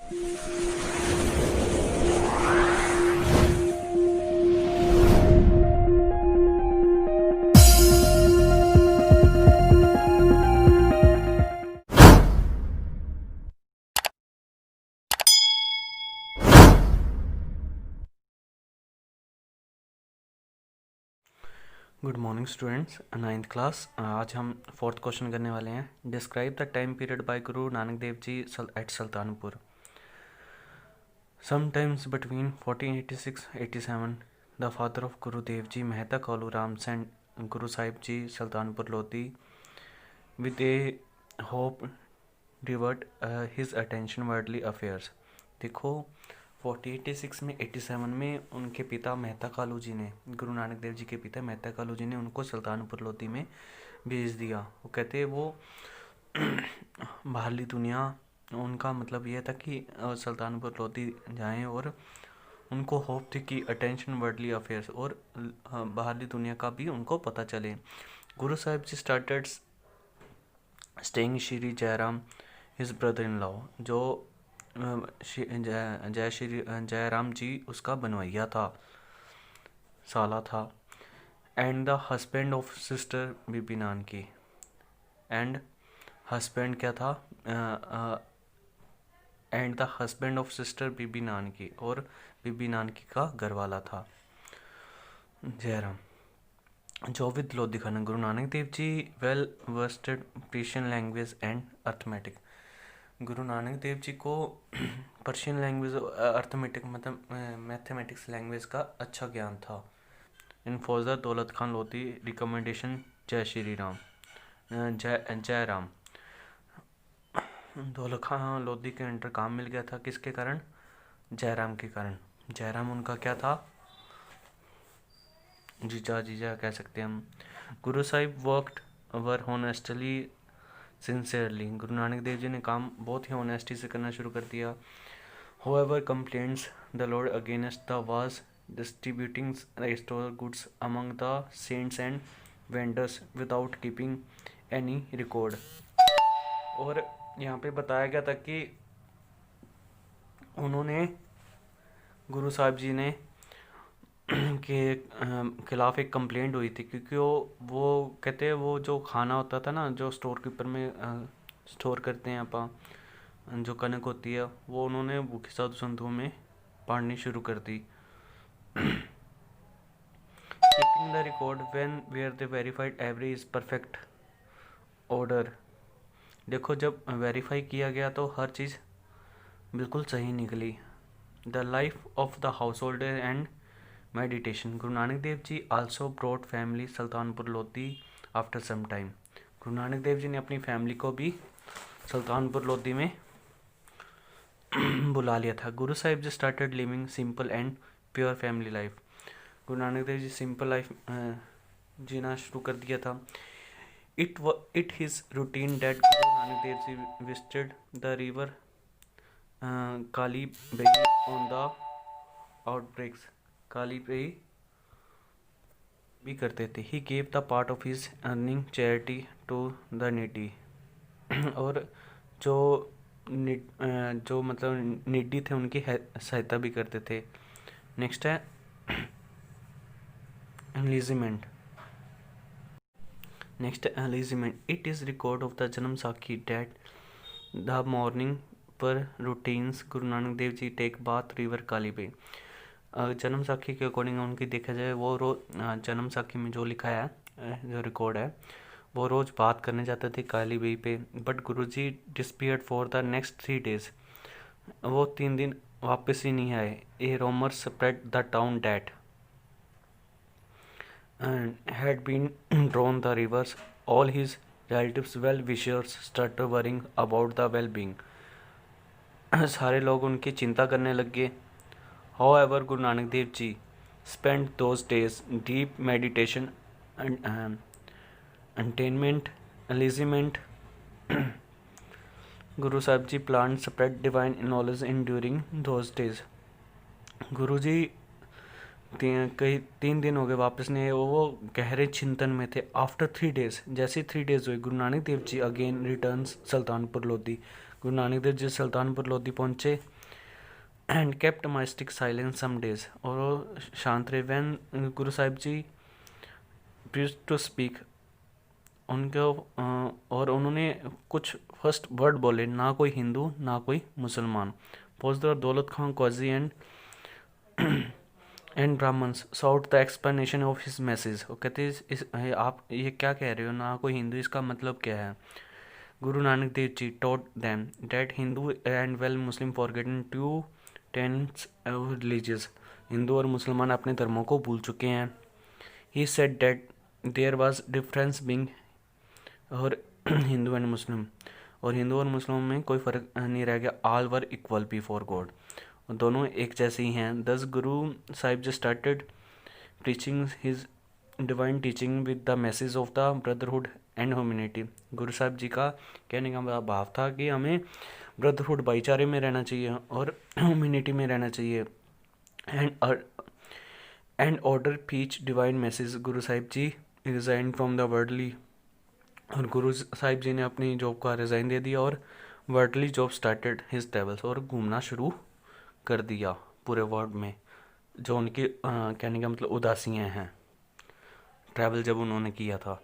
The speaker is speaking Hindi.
Good morning students, ninth class. आज हम फोर्थ क्वेश्चन करने वाले हैं। Describe the time period by Guru Nanak Dev ji at Sultanpur. Sometimes between 1486-87 the father of Gurudev ji Mehta Kalu Ram sent Guru Sahib ji Sultanpur Lodhi with a hope divert his attention worldly affairs. देखो 1486 में 87 में उनके पिता मेहता कालू जी ने, गुरु नानक देव जी के पिता मेहता कालू जी ने उनको सुल्तानपुर लोधी में भेज दिया। वो कहते वो बाहरली दुनिया, उनका मतलब यह था कि सुल्तानपुर लोधी जाएं और उनको होप थी कि अटेंशन वर्ल्डली अफेयर्स और बाहरली दुनिया का भी उनको पता चले। Guru Sahib ji started staying Shri Jairam his brother in law, जो जयराम जी उसका बनवैया था, साला था। And the husband of sister Bibi Nanaki, and husband क्या था, and the husband of sister Bibi Nanaki, और बीबी नानकी का घरवाला था जयराम। जो विद लोधी खाना Guru Nanak Dev ji well versed Persian language and arithmetic. Guru Nanak Dev ji को पर्शियन लैंग्वेज, अर्थमेटिक मतलब मैथमेटिक्स लैंग्वेज का अच्छा ज्ञान था। इन फौजदार दौलत खान लोधी रिकमेंडेशन जय श्री राम, जय राम। दौलत खान लोधी के अंडर काम मिल गया था, किसके कारण? जयराम के कारण। जयराम उनका क्या था? जीजा कह सकते हैं हम। गुरु साहिब वर्कड वर हॉनेस्टली सिंसियरली। गुरु नानक देव जी ने काम बहुत ही ऑनेस्टी से करना शुरू कर दिया। However, complaints the Lord against the was distributing store goods among the saints and vendors without keeping any record। और यहाँ पे बताया गया था कि उन्होंने, गुरु साहिब जी ने के खिलाफ एक कंप्लेंट हुई थी, क्योंकि वो कहते हैं वो जो खाना होता था ना, जो स्टोर कीपर में स्टोर करते हैं आप, जो कनक होती है, वो उन्होंने भूखे साधु संतों में बांटनी शुरू कर दी। Keeping the record when where they verified every is perfect order. देखो जब वेरीफाई किया गया तो हर चीज़ बिल्कुल सही निकली। The life of the house holder and meditation. Guru Nanak Dev ji also brought family Sultanpur Lodhi after some time. Guru Nanak Dev जी ने अपनी फैमिली को भी सुल्तानपुर लोधी में बुला लिया था। Guru Sahib ji started living simple and pure family life. Guru Nanak Dev ji simple life जीना शुरू कर दिया था। It his routine that Guru Nanak Dev ji visited the river Kali Bein on the outbreaks. Kali Bein भी करते थे। He gave the part of his earning charity to the needy. और जो मतलब निडी थे उनकी सहायता भी करते थे। नेक्स्ट है enlightenment. It is record of the Janam Sakhi that the morning per routines Guru Nanak Dev ji take bath river Kali Bein. Janam Sakhi के अकॉर्डिंग उनकी देखा जाए, वो रोज जन्म साखी में जो लिखा है, जो रिकॉर्ड है, वो रोज़ बात करने जाते थे काली बेई पे। But Guruji disappeared for the next 3 days। वो 3 दिन वापस ही नहीं आए। A rumour spread the town that had been drawn the rivers. All his relatives well wishers started worrying about the well-being। सारे लोग उनकी चिंता करने लग गए। However, Guru Nanak Dev ji spent those days deep meditation and attainment enlightenment. Guru Sahib ji plan spread divine knowledge in during those days. Guru ji कई 3 दिन हो गए वापस नहीं, वो गहरे चिंतन में थे। आफ्टर 3 days, जैसे 3 days हुए, गुरु नानक देव जी अगेन रिटर्न्स सुल्तानपुर लोधी। गुरु नानक देव जी सुल्तानपुर लोधी पहुँचे and kept mystic silence some days, और वो शांत रहे। वैन गुरु साहिब जी प्रीज टू स्पीक, उनको और उन्होंने कुछ फर्स्ट वर्ड बोले, ना कोई हिंदू ना कोई मुसलमान। पोजदर दौलत खान काजी and Brahmins sought the explanation of his message. वो कहते आप ये क्या कह रहे हो, ना कोई हिंदू, इसका मतलब क्या है। Guru Nanak Dev ji taught them that Hindu and well Muslim forgotten to tenets religious, Hindu और मुसलमान अपने धर्मों को भूल चुके हैं। He said that there was difference being, और हिंदू एंड मुस्लिम, और हिंदू और मुस्लिम में कोई फ़र्क नहीं रह गया। All were equal before God, दोनों एक जैसे ही हैं। Thus Guru Sahib ji started preaching his divine teaching with the message of the brotherhood and humanity. Guru Sahib जी का कहने का भाव था कि हमें ब्रदरहुड भाईचारे में रहना चाहिए और ह्यूमैनिटी में रहना चाहिए। And order preach divine message. Guru Sahib ji resign from the worldly, और गुरु साहिब जी ने अपनी जॉब का रिज़ाइन दे दिया और worldly job started his travels, और घूमना शुरू कर दिया पूरे वर्ल्ड में। जो उनकी कहने का मतलब उदासियाँ हैं, ट्रैवल जब उन्होंने किया था।